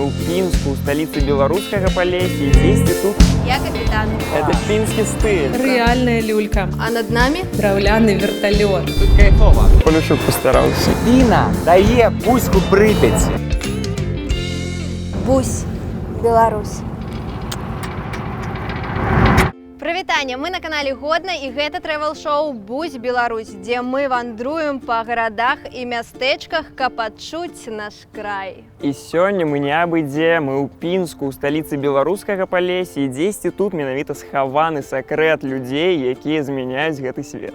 Мы ў Пінску, у столице белорусского Полесья. И здесь тут... Я капитан. Это пинский стиль. Реальная люлька. А над нами? Драўляны вертолет. Тут кайфово. Полюшук постарался. Піна дае Буську Припяці. Бусь, Беларусь. Прывітанне, мы на канале Годна і гэта трэвел-шоу «Бусь, Беларусь», дзе мы вандруем па гарадах і мястэчках, каб адчуць наш край. И сегодня мы не абы-дзе, мы ў Пінску, у столице белорусского Полесья. И дзесьці тут менавіта схаваны сакрэт людзей, якія змяняюць гэты свет.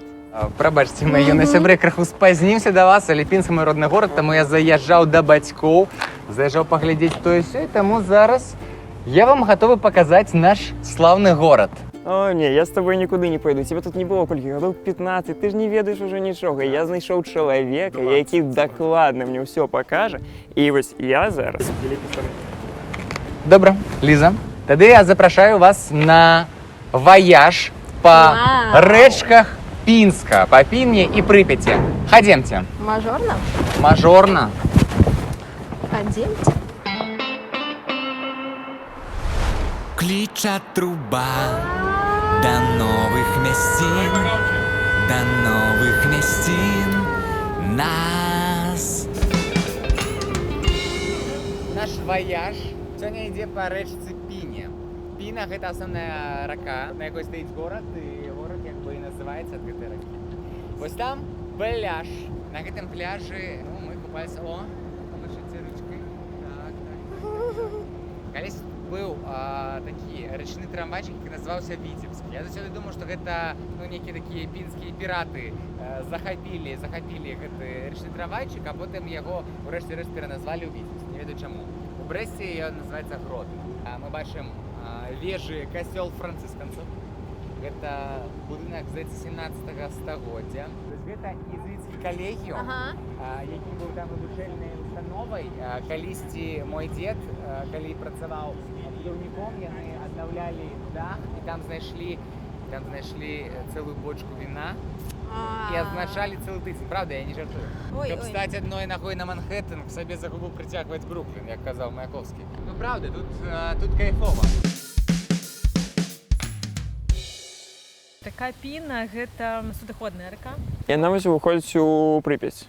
Прабачце, мы юныя сябры, крыху спазнімся да вас, але Пінск мой родны горад, таму я заязджаў да бацькоў, заязджаў паглядзець тое-сё, і таму зараз я вам гатовы паказаць наш слаўны горад. О, не, я с тобой никуда не пойду. Тебе тут не было колькі гадоў 15, ты ж не ведаеш уже нічога. Я знайшоў чалавека, які дакладна мне ўсё пакажа. І вось я зараз... Добра, Ліза, тады я запрашаю вас на ваяж па рэчках Пінска, па Пінне і Прыпяці. Хадземце. Мажорна? Мажорна. Хадземце. Кліча труба да новых мясцін, да новых мясцін нас. Наш ваяж сёння ідзе па рэчцы Піне. Піна гэта асноўная рака, на якой стаіць горад, і горад як бы і называецца ад гэтай ракі. Вось там пляж. На гэтым пляжы мы купаліся. О, памашыце ручкай. Так. Калісь быў такі рачны трамвайчык, які называўся Віцебск. Я заўсёды думаў, што гэта нейкія такія пінскія піраты захапілі гэты рачны трамвайчык, а потым яго ўрэшце рэшт пераназвалі ў Віцебск. Не ведаю чаму. У Брэсце ён называецца Гродны. Мы бачым вежы касцёл францысканцаў. Гэта будынак, здаецца, 17 стагоддзя. Гэта езуіцкі калегіум, які быў там вывучальнай установай. Калісьці мой дзед, калі працаваў будаўніком, яны аднаўлялі дах, і там знайшлі цэлую бочку віна і адзначалі цэлы тыдзень. Правда, я не жартую. Каб стаць адной нагой на Манхэттэн, к сабе за губу прыцягваць Бруклін, як казаў Маяковскі. Ну, правда, тут кайфова. Рака Піна – гэта судаходная рака. Яна вось выходзіць у Прыпяць.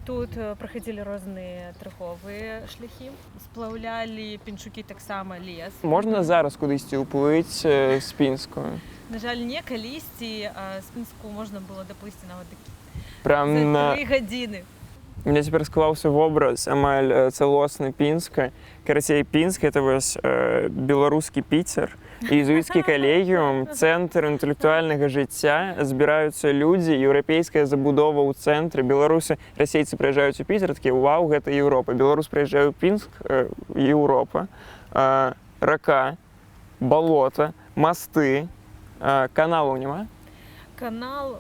Тут праходзілі розныя торговыя шляхі, сплаўлялі пінчукі таксама лес. Можна зараз кудысьці ўплыць з Пінску? На жаль, не калісьці, а з Пінску можна было даплысці нават Прям за 3 гадзіны. У меня теперь склаўся вобраз амаль цалосны Пінска. Карацей, Пінск – это вось беларускі Піцер. Езуіцкі калегіум, цэнтр інтэлектуальнага жыцця, збіраюцца людзі, еўрапейская забудова ў цэнтры, беларусы, расейцы прыязджаюць у Піцер, такія, вау, гэта Еўропа. Беларус прыязджае ў Пінск, Еўропа, рака, балота, масты, каналаў няма? Канал,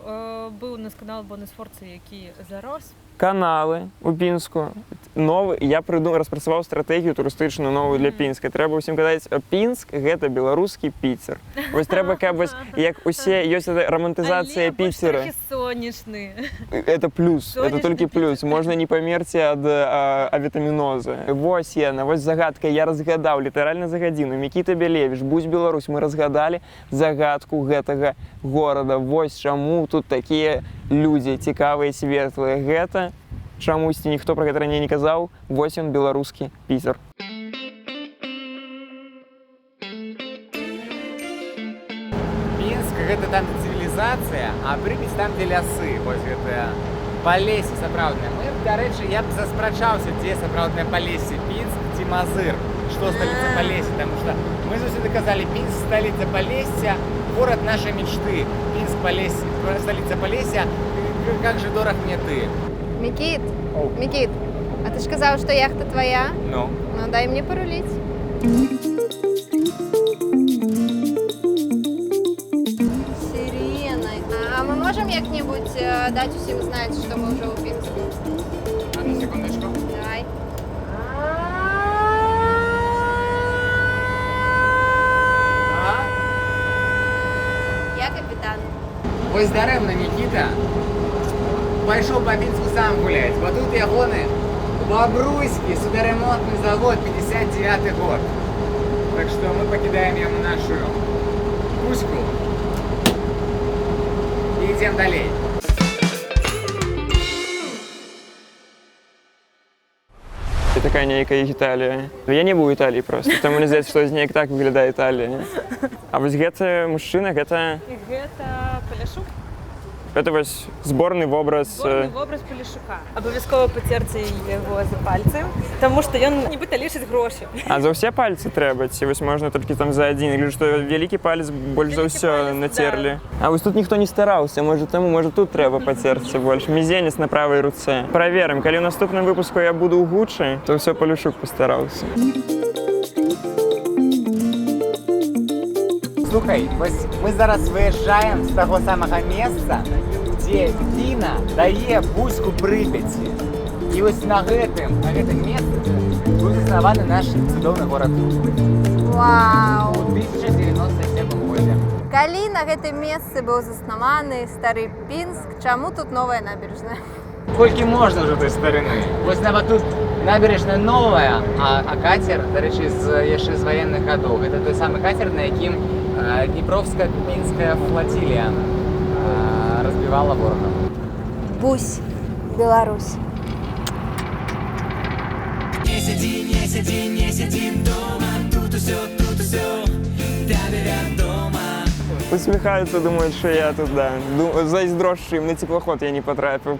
быў у нас канал Бонусфорца, які зарос. Каналы у Пінску. Я распрацаваў стратэгію турыстычную новую для Пінска. Трэба ўсім казаць, Пінск – гэта беларускі Піцер. Вось трэба, каб як усе ёсць романтызацыя Піцера. Але больш трохі сонечны. Это плюс, это толькі плюс. Можна не памерці ад авітамінозы. Вось яна, вось загадка. Я разгадаў літаральна за гадзіну. Мікіта Бялевіч, Бусь, Беларусь. Мы разгадалі загадку гэтага горада. Вось чаму тут такія людзі цікавыя, светлыя. Гэта чамусьці ніхто пра гэта раней не казаў. Вось ён, беларускі Піцер. Пінск гэта там цывілізацыя, а Прыпяць там дзе лясы. Вось гэта Палессе сапраўднае. Мы, дарэчы, я б заспрачаўся, дзе сапраўднае Палессе, Пінск ці Мазыр. Што сталіца Палесся, таму што мы заўсёды казалі, Пінск сталіца Палесся, город нашей мечты. Пінск, Палессе, столица Полесья. Как же дорог мне ты. Микит, Микит, а ты ж сказал, что яхта твоя? Ну? Ну, дай мне порулить. Сирена. А мы можем як-нибудь дать всем знать, что мы уже у Пинска? А ну, секундочку. Давай. Я капитан. Ось дарэмна Мікіта пайшоў па Пінску сам гуляць, бо тут ягоны Бобруйский, судоремонтный завод, 59-й год. Так что мы покидаем ему нашу Кузьку и идем далее. І така нейкая Італія. Я не був у Італії просто, тому мені здається, що з неяк так виглядає Італія. А вось гэта мужчына, гэта І гэта Паляшук. Гэта вось зборны вобраз. Зборны вобраз Паляшука. Абавязкова пацерці яго за пальцы, таму што ён нібыта лічыць грошы. А за ўсе пальцы трэба, ці вось можна толькі там за адзін, или што вялікі палец больш за ўсё палец, нацерлі. А вось тут ніхто не стараўся, можа таму, можа тут трэба пацерці больш. Мізенец на правай руцэ. Праверым, калі ў наступным выпуску я буду ў Гучы, то ўсё Паляшук пастараўся. Слухай, вось мы зараз выязджаем з таго самага месца, дзе Піна дае вузку Прыпяці. І вось на гэтым месцы быў заснаваны наш цудоўны горад Вау! у 1097 годзе. Калі на гэтым месцы быў заснаваны стары Пінск, чаму тут новая набережная? Колькі можна ўжо той старыны? Вось нават тут набережная новая, а катер, дарэчы, яшчэ з ваенных гадоў. Гэта той самы катер, на якім Дніпровска-Пінская флотилія разбівала ворога. Бусь, Беларусь. Не сиди дома, тут усё, тебе вядома. Усміхаюцца, думаюць, що я тут, да. Зайздрошчу ім, на теплоход я не потрапіў.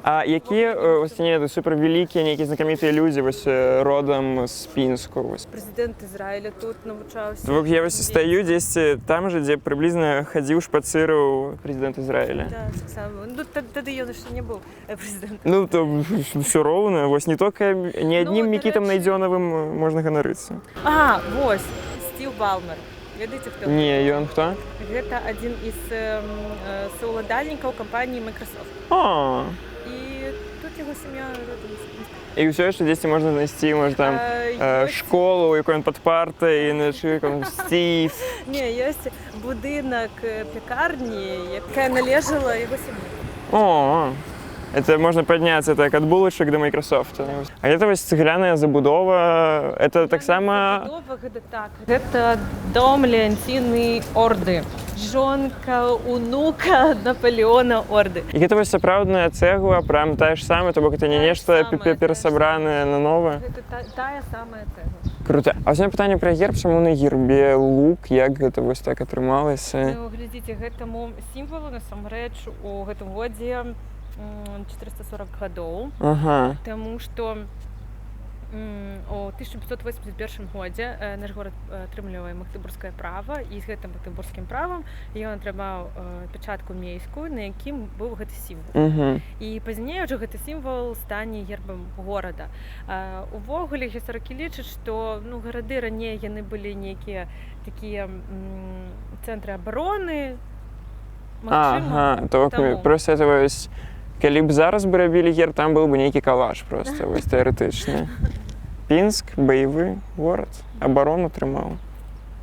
А які ось не супервеликие, нейкія знакамітыя людзі вось родом з Пінску? Вось. Прэзідэнт Ізраіля тут навучаўся. Вот я вось стаю дзесьці там же, дзе прыблізна хадзіў, шпацырыў прэзідэнт Ізраіля. Да, таксама. Ну, тады ён яшчэ не быў прэзідэнтам. Ну, то ўсё роўна. Вось не толькі не аднім Мікітам Найдзёнавым можна ганарыцца. А, вось, Стів Балмер. Ведаеце, хто? Не, ён хто? Гэта адзін із саўладальнікаў кампаніі Microsoft. А. І тут яго сям'я родом з Пінска. І ўсё яшчэ дзесьці можна знайсці, можа там школу, у якой ён пад партай, на чыкам Стів. Не, ёсць будынак пекарні, якая належала яго сям'і. О, это можно подняться так от булочек до Microsoft. А это вось цегляная забудова, это таксама... Забудова, гэта так. Гэта дом Леантіны Орды. Жонка, унука Наполеона Орды. І гэта вось сапраўдная цэгла, прям тая ж самая, то бок это не нешта перасабранае на новае. Гэта тая самая цэгла. Круто. А вось пытанне пра герб, чаму на гербе лук, як гэта вось так атрымалася? Ну, глядзіце, гэтаму сімвалу насамрэч у гэтым годзе 440 гадоў. Ага. Таму што у 1581 годзе наш горад атрымлівае магдыбургскае права, і з гэтым магдыбургскім правам ён атрымаў пячатку мейскую, на якім быў гэты сімвал. І пазней ўжо гэты сімвал стане гербам горада. Увогуле гістарыкі лічаць, што гарады раней яны былі нейкія такія цэнтры абароны. Ага, то просто это вось, калі б зараз бы рабілі герб, там быў бы нейкі калаш просто, вось тэарэтычны. Пінск, баявы горад, абарону трымаў.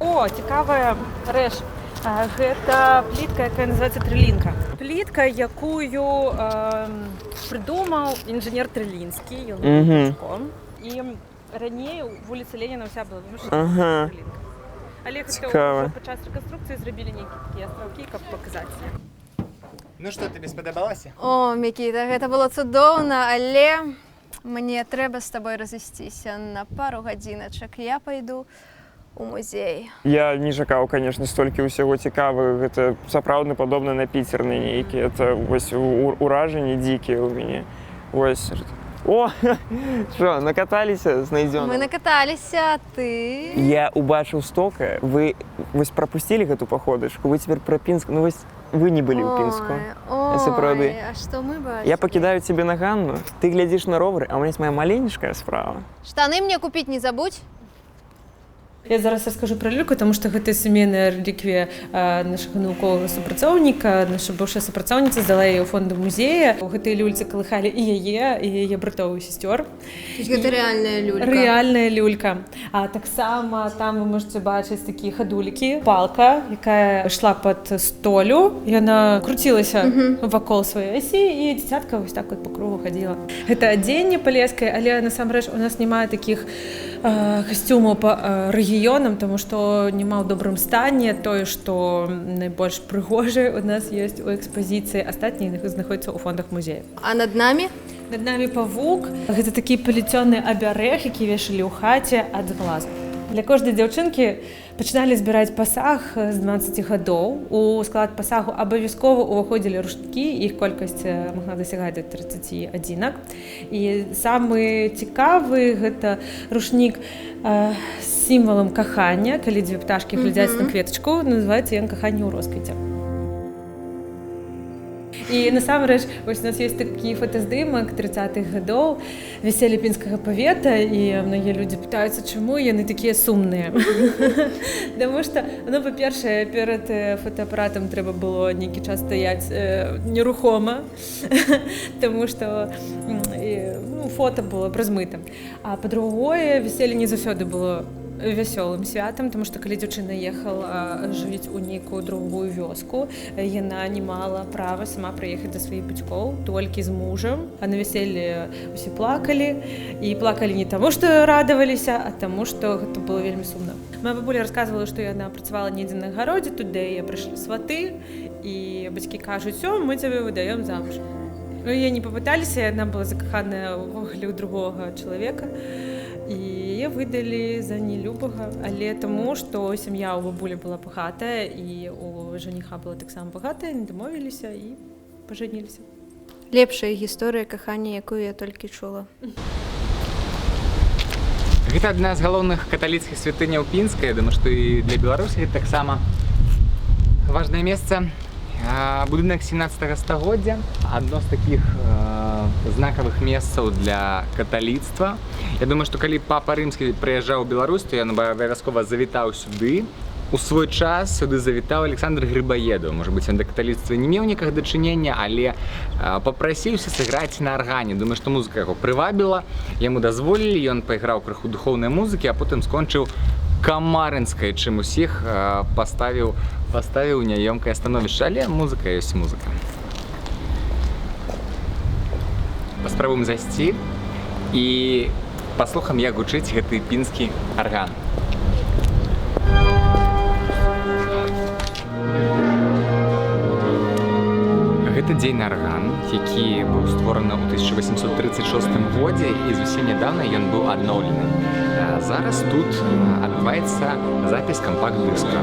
О, цікавая рэч. Гэта плітка, якая называецца Трылінка. Плітка, якую прыдумаў інжынер Трылінскі, ён быў мужиком. І раней вуліца Леніна ўся была вымушана Трылінка. Але гэта падчас рэканструкцыі зрабілі нейкія такія астраўкі, каб паказаць. Ну што, табе спадабалася? О, Мікіта, гэта было цудоўна, але мне трэба з табой разысціся на пару гадзіначак. Я пайду у музей. Я не чакаў, конечно, столькі ўсяго цікавых. Гэта сапраўдна падобна на піцерны нейкі. Это вось уражанні дзікія ў мяне. Вось. О, що, накаталіся з Найдзёнавым? Мы накаталіся, а ты? Я убачыў стока. Вы вось прапусцілі гэту паходачку. Вы цяпер пра Пінск. Ну вось вы не былі ў Пінску. Ой, а што мы бачым? Я пакідаю цябе на Ганну. Ты глядзіш на ровары, а ў мяне моя маленечкая справа. Штаны мне купіць не забудь. Я зараз раскажу пра люльку, таму што гэта сямейная рэліквія нашага навуковага супрацоўніка. Наша бывшая супрацоўніца здала яе ў фонду музея. У гэтай люльцы калыхалі і яе братоў і сясцёр. Гэта рэальная люлька. Рэальная люлька. А таксама там вы можаце бачыць такія хадулікі, палка, якая ішла пад столю. Яна круцілася вакол сваёй асі, і дзіцятка вось так вот па кругу хадзіла. Гэта адзенне палескае, але насамрэч у нас няма такіх касцюмаў па рэгіёнам, таму што няма ў добрым стане. Тое, што найбольш прыгожае у нас ёсць у экспазіцыі, астатнія знаходзяцца ў фондах музея. А над намі? Над намі павук. Гэта такі паліцёны абярэг, які вешалі ў хаце ад глазу. Для кожнай дзяўчынкі пачыналі збіраць пасаг з 12 гадоў. У склад пасагу абавязкова ўваходзілі рушнікі, іх колькасць магла дасягаць да 30 адзінак. І самы цікавы гэта рушнік з сімвалам кахання, калі дзве пташкі глядзяць на кветачку, называецца ён «Каханне ў росквіце». І насамрэч, вось у нас ёсць такі фотаздымак 30-х гадоў вяселля пінскага павета, і многія людзі пытаюцца, чаму яны такія сумныя. Таму што, ну, па-першае, перад фотаапаратам трэба было нейкі час стаяць нерухома, таму што фота было размыта. А па-другое, вяселле не заўсёды было вясёлым святам, таму што калі дзяўчына ехала жыць у нейкую другую вёску, яна не мала права сама прыехаць да сваіх бацькоў, толькі з мужам. А на вяселле усе плакалі, і плакалі не таму, што радаваліся, а таму, што гэта было вельмі сумна. Моя бабуля расказвала, што яна працавала недзе на гародзе, тут да яе прыйшлі сваты, і бацькі кажуць: «О, мы цябе выдаём замуж». Ну, яе не папыталіся, яна была закаханая ў другога чалавека. І яе выдалі за нелюбага, але таму, што сям'я ў бабулі была багатая, і у жаніха была таксама багатая, не дамовіліся і пажаніліся. Лепшая гісторыя кахання, якую я толькі чула. Гэта адна з галоўных каталіцкіх святыняў Пінска. Я думаю, што і для Беларусі гэта таксама важнае месца. Будынак 17 стагоддзя, адно з такіх знакавых месцаў для каталіцтва. Я думаю, што калі папа рымскі прыязджаў у Беларусь, то ён абавязкова завітаў сюды. У свой час сюды завітаў Александр Грыбаедаў. Можа быць, ён да каталіцтва не меў ніякага дачынення, але папрасіўся сыграць на аргане. Думаю, што музыка яго прывабіла, яму дазволілі, ён пайграў крыху духоўнай музыкі, а потым скончыў камарынскай, чым усіх паставіў няёмкае становішча, але музыка ёсць музыка. Паспрабуем зайсці і паслухаем, як гучыць гэты пінскі арган. Гэта дзейны арган, які быў створаны ў 1836 годзе, і зусім нядаўна ён быў адноўлены. Зараз тут адбываецца запіс кампакт-дыска.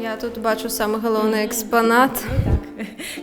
Я тут бачу самы галоўны экспанат.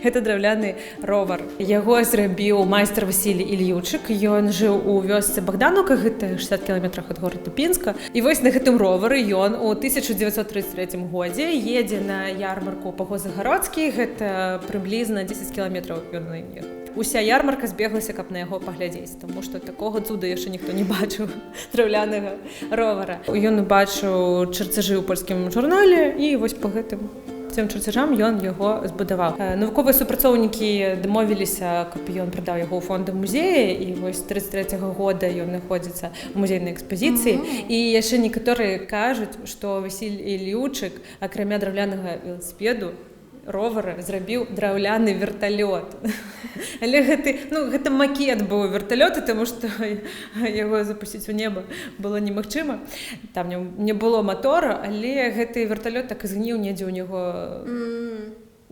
Гэта драўляны ровар. Яго зрабіў майстар Васілій Ільючык. Ён жыў у вёсцы Богданаўка, гэта 60 кіламетрах ад горада Пінска. І вось на гэтым ровары ён у 1933 годзе едзе на ярмарку па Гозагародскі. Гэта прыблізна 10 кіламетраў ён на ім. Уся ярмарка збеглася, каб на яго паглядзець, таму што такога цуда яшчэ ніхто не бачыў, драўлянага ровара. Ён убачыў чарцяжы ў польскім журнале, і вось па гэтым цим чарцяжам ён яго збудаваў. Навуковыя супрацоўнікі дамовіліся, каб ён прадаў яго ў фонды музея, і вось 33-го года ён знаходзіцца ў музейнай экспазіцыі. І яшчэ некаторыя кажуць, што Васіль Ільючык, акрамя драўлянага веласіпеду, ровара, зрабіў драўляны верталёт. Але гэта макет быў верталёта, таму што яго запусціць у неба было немагчыма. Там не было матора, але гэты верталёт так і згніў недзе ў яго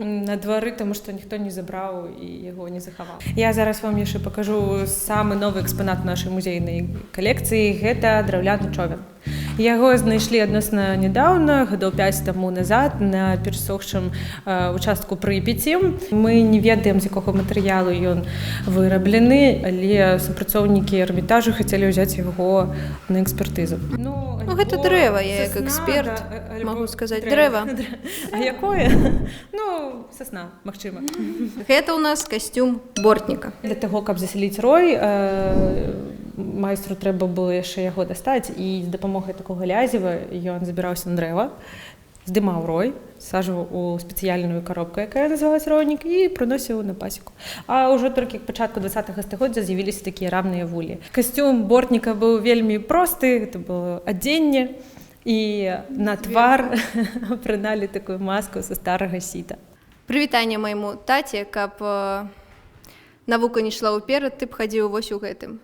на двары, таму што ніхто не забраў і яго не захаваў. Я зараз вам яшчэ пакажу самы новы экспанат нашай музейнай калекцыі. Гэта драўляны човен. Яго знайшлі адносна нядаўна, гадоў 5 таму назад на перасохшым участку Прыпяці. Мы не ведаем, з якога матэрыялу ён выраблены, але супрацоўнікі Эрмітажу хацелі ўзяць яго на экспертызу. Ну, гэта дрэва, я як эксперт магу сказаць. Дрэва. А якое? Ну, сасна, магчыма. Гэта ў нас касцюм бортніка. Для таго, каб засяліць рой, майстру трэба было яшчэ яго дастаць, і з дапамогай такога лязева ён забіраўся на дрэва, здымаў рой, сажваў у спецыяльную каробку, якая называлась ройнік, і прыносіў на пасеку. А ўжо толькі к пачатку 20-га стагоддзя з'явіліся такія рамныя вулі. Касцюм бортніка быў вельмі просты, гэта было адзенне, і на твар прыналі такую маску са старага сіта. Прывітанне майму таце, каб навука не ішла ўперад, ты б хадзіў вось у гэтым.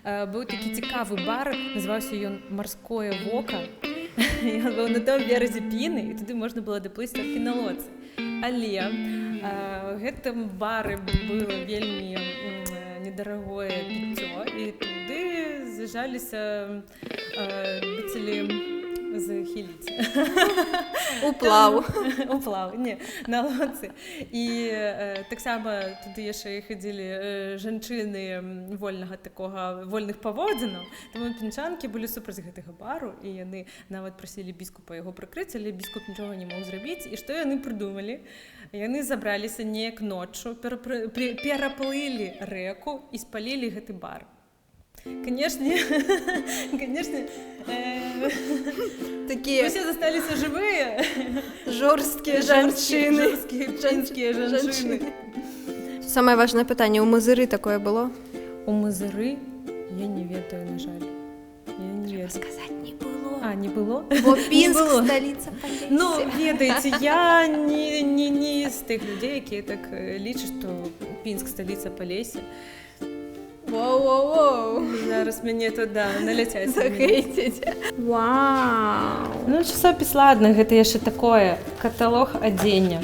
Быў такі цікавы бар, называўся ён «Марское вока». Ён быў на том беразе Піны, і туды можна было даплыць толькі на лодцы. Але гэтым бары было вельмі недарагое піццё, і туды з'язджаліся любіцелі захіліць. Уплаў. Уплаў, не, на лодцы. І таксама туды яшчэ хадзілі жанчыны вольных паводзінаў, таму пінчанкі былі супраць гэтага бару, і яны нават прасілі біскупа яго прыкрыць, але біскуп нічога не мог зрабіць. І што яны прыдумалі? Яны забраліся неяк ноччу, пераплылі рэку і спалілі гэты бар. Конечно, такія усе засталіся жывыя, жорсткія жанчыны. жорсткія жанчыны. Самае важнае пытанне, у Мазыры такое было? У Мазыры я не ведаю, на жаль. Я не ведаю. Сказаць не было. А, не было? Бо Пінск – сталіца Палесся. Ну, ведаеце, я не з тых людзей, якія так лічаць, што Пінск – сталіца Палесся. Воу-воу-воу. Зараз мяне туда наляцяць. Захейціце. Вау. Ну, часопіс, ладно, гэта яшчэ такое. Каталог адзення.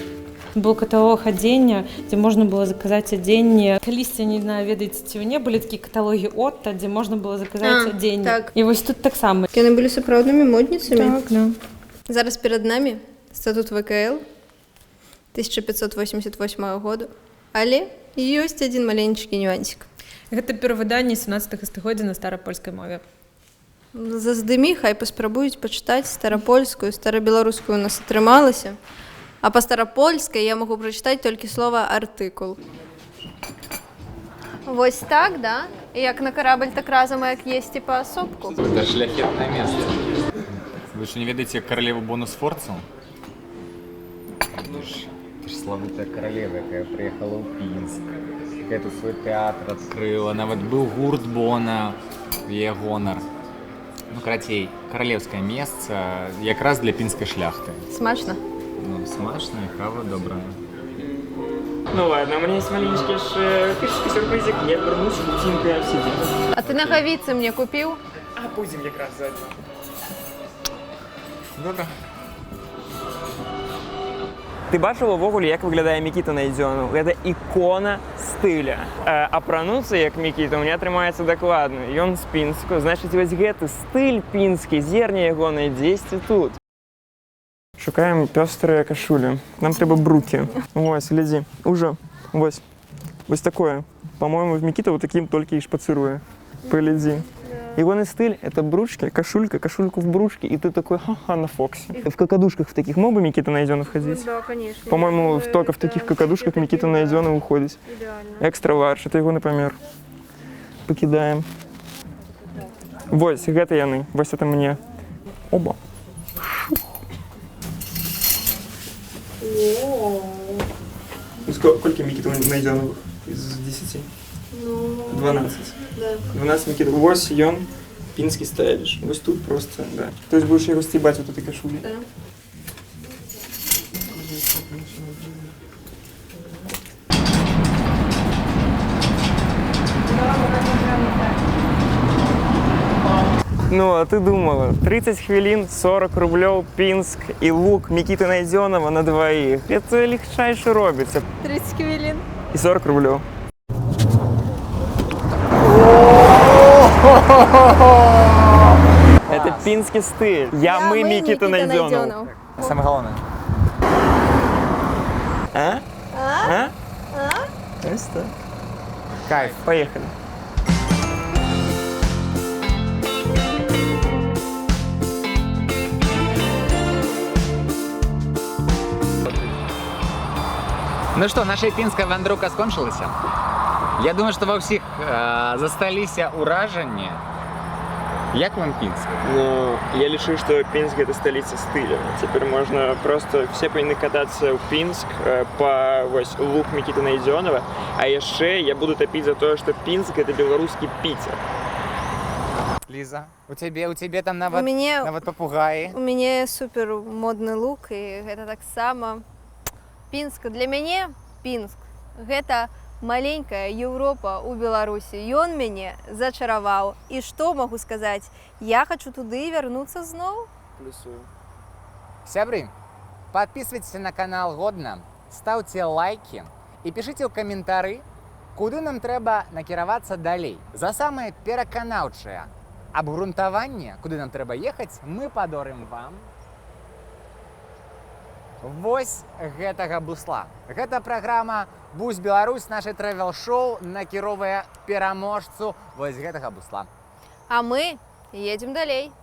Быў каталог адзення, дзе можна было заказаць адзенне. Калісьці, не знаю, ведаеце, ці не былі такія каталогі Отта, дзе можна было заказаць адзенне. Так. І вось тут таксама. Яны былі сапраўднымі модніцамі? Так, да. Зараз перад намі статут ВКЛ 1588 году, але ёсць адзін маленечкі нюансік. Гэта перавыданне 17 стагоддзя на старапольскай мове. Заздымі, хай паспрабуюць пачытаць старапольскую, старабеларускую у нас атрымалася, а па старапольскай я магу прачытаць толькі слова артыкул. Вось так, да? І як на карабль, так разам, як есці паасобку. Это шляхетное место. Вы что, не ведаете королеву Бонус-Форцу? Это ж славутая королева, якая приехала ў Пінск. Якая тут свой тэатр адкрыла. Нават быў гурт Бона, яе гонар. Ну, карацей, каралеўскае месца якраз для пінскай шляхты. Смачна? Ну, смачна, кава добрая. Ну ладно, у меня есть маленький фишечка, сюрпризик. Я вернусь, Тинка сидит. А ты нагавіцы мне купіў? А будем как раз заодно. Добра. Ты бачыла ўвогуле, як выглядае Мікіта Найдзёнаў? Гэта ікона стыля. Апрануцца як Мікіта мне атрымаецца дакладна. Ён з Пінску, значыць, вось гэты стыль пінскі, зерне ягонай дзесьці тут. Шукаем пёстрыя кашулі. Нам трэба брукі. Вось, глядзі. Ужо. Вось. Вось такое. По-моему, Мікіта вот таким толькі і шпацыруе. Поглядзі. Егоный стиль – это брючки, кашульку в брючке, и ты такой ха-ха на Фоксе. В какадушках в таких мог бы Микита Найдёнов ходить? Да, конечно. По-моему, только в таких какадушках Микита Найдёнов уходит. Идеально. Экстра ларж, это его напомер. Покидаем. Вось, гэта яны, вось это мне. Оба. Сколько Микита Найдёновых из 10? 12. Да. 12 Микита. Вось ён пінскі стайліш. Вось тут просто, да. То есть будешь его стебать вот этой кашулей. Да. Ну, а ты думала, 30 хвилин, 40 рублёў, Пінск і лук Микиты Найдёнова на двоих. Это легчайше робится. 30 хвилин. И 40 рублёў. Это пинский стиль. Мы Микита Найденов. Саме головне. А? Ось так. Кайф. Поехали. Ну што, наша пінская вандроўка скончылася. Я думаю, што ва ўсіх засталіся ўражанні. Як вам Пінск? Ну, я лічу, что Пинск это столица стиля. Теперь можно просто все пойны кататься ў Пінск по вось лук Микиты Найденова. А яшчэ я буду топить за то, что Пинск это белорусский Питер. Ліза, у цябе там нават мяне- нават папугаі. У мяне супер модны лук і гэта таксама Пінск. Для мяне Пінск гэта маленькая Еўропа ў Беларусі. Ён мяне зачараваў. І што магу сказаць? Я хочу туды вярнуцца зноў. Плюсую. Сябры, подписывайтесь на канал Годна, ставьте лайки и пишите ў каментары, куды нам трэба накіравацца далей. За самае пераканаўчае абгрунтаванне, куды нам трэба ехаць, мы падорым вам вось гэтага бусла. Гэта праграма «Бусь Беларусь», наше трэвел-шоу накіровае пераможцу вось гэтага бусла. А мы едзем далей.